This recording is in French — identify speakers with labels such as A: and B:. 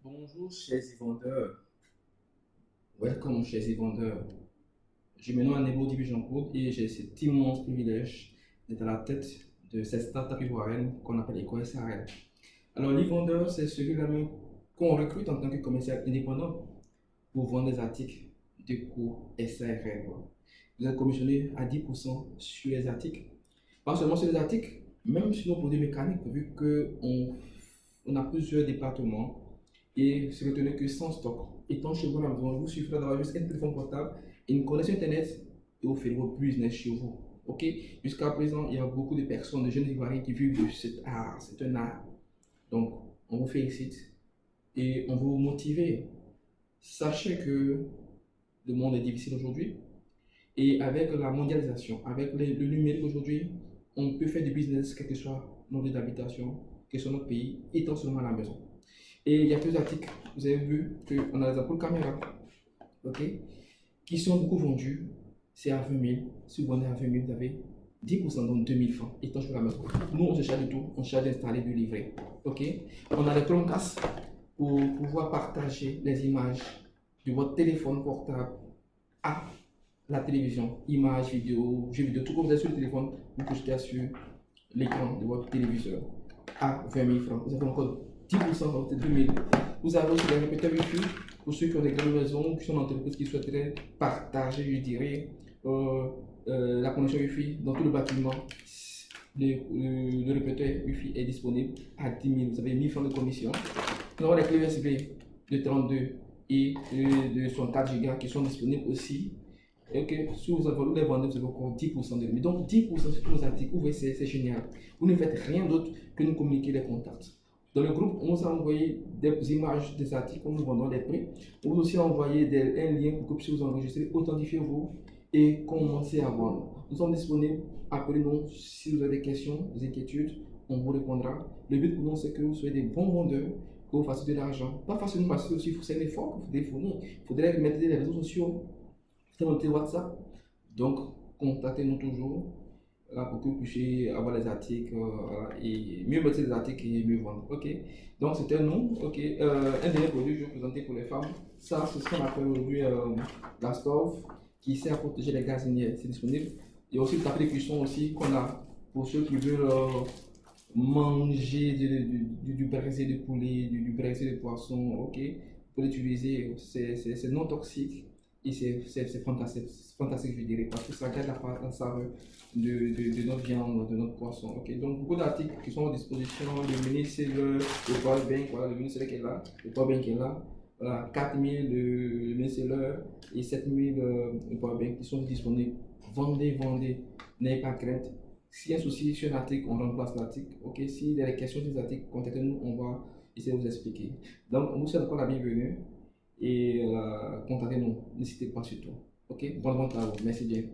A: Bonjour chers e-vendeurs, welcome chers e-vendeurs. Je me nomme Nebo Jean-Claude et j'ai cet immense privilège d'être à la tête de cette startup ivoirienne qu'on appelle EcoSRL. Alors l'e-vendeur, c'est celui-là même qu'on recrute en tant que commercial indépendant pour vendre des articles de cours SARL. Vous êtes commissionné à 10% sur les articles. Pas seulement sur les articles, même sur nos produits mécaniques, vu qu'on a plusieurs départements et se retenez que sans stock. Étant chez vous à la maison, vous suffira d'avoir juste un téléphone portable et une connexion internet et vous faites votre business chez vous. Ok? Jusqu'à présent, il y a beaucoup de personnes, de jeunes Ivoiriens qui vivent de cet art. C'est un art. Donc, on vous félicite et on veut vous motiver. Sachez que le monde est difficile aujourd'hui et avec la mondialisation, avec le numérique aujourd'hui, on peut faire du business, quel que soit notre lieu d'habitation, quel que soit notre pays, étant seulement à la maison. Et il y a plusieurs articles, vous avez vu qu'on a des ampoules caméra, ok, qui sont beaucoup vendus. C'est à 20 000. Si vous vendez à 20 000, vous avez 10% donc 2 000 francs. Étant sur la maison. Nous, on se charge de tout. On se charge d'installer, de livrer. Ok. On a les Chromecast pour pouvoir partager les images de votre téléphone portable à la télévision. Images, vidéos, jeux vidéo, tout ce que vous avez sur le téléphone, vous projetez sur l'écran de votre téléviseur à 20 000 francs. Vous avez encore 10% de 2 000. Vous avez aussi des répéteurs Wi-Fi pour ceux qui ont des grandes maisons, qui sont en entreprise, qui souhaiteraient partager, je dirais, la connexion Wi-Fi dans tout le bâtiment. Le répéteur Wi-Fi est disponible à 10 000. Vous avez 1 000 francs de commission. Nous avons les clés USB de 32 et de 64 Go qui sont disponibles aussi. Ok, si vous avez les vendeurs, vous avez encore 10% de limite. Donc 10% sur tous nos articles, vous voyez, c'est génial. Vous ne faites rien d'autre que nous communiquer les contacts. Dans le groupe, on vous a envoyé des images des articles, nous vendons les prix. On vous a aussi envoyé un lien pour que vous puissiez vous enregistrer, authentifiez-vous et commencez à vendre. Nous sommes disponibles, appelez-nous si vous avez des questions, des inquiétudes, on vous répondra. Le but pour nous, c'est que vous soyez des bons vendeurs, que vous fassiez de l'argent. Pas facilement parce que aussi, c'est un effort que vous devez fournir. Il faudrait mettre les réseaux sociaux, notre WhatsApp. Donc, contactez-nous toujours là, pour que vous puissiez avoir les articles et mieux mettre les articles et mieux vendre. Ok, donc c'était nous. Ok, un dernier produit que je vais présenter pour les femmes. Ça, c'est ce qu'on appelle aujourd'hui la stove qui sert à protéger les gazinières. C'est disponible. Il y a aussi le tapis de cuisson aussi qu'on a pour ceux qui veulent manger du braisé de poulet, du braisé de poisson. Ok, pour l'utiliser, c'est non toxique. Et c'est fantastique, je dirais, parce que ça garde la saveur de notre viande, de notre poisson. Ok, donc beaucoup d'articles qui sont à disposition, le mini c'est le powerbank, voilà, le mini c'est qui est là, le powerbank qui est là, voilà, 4000 le mini seller et 7000 le powerbank qui sont disponibles. Vendez, n'ayez pas crainte. S'il y a un souci sur un article, on remplace l'article. Ok, s'il y a des questions sur les articles, contactez-nous, on va essayer de vous expliquer. Donc, on vous souhaite encore la bienvenue et contactez-nous, n'hésitez pas surtout. Ok, bonne vente à vous, merci bien.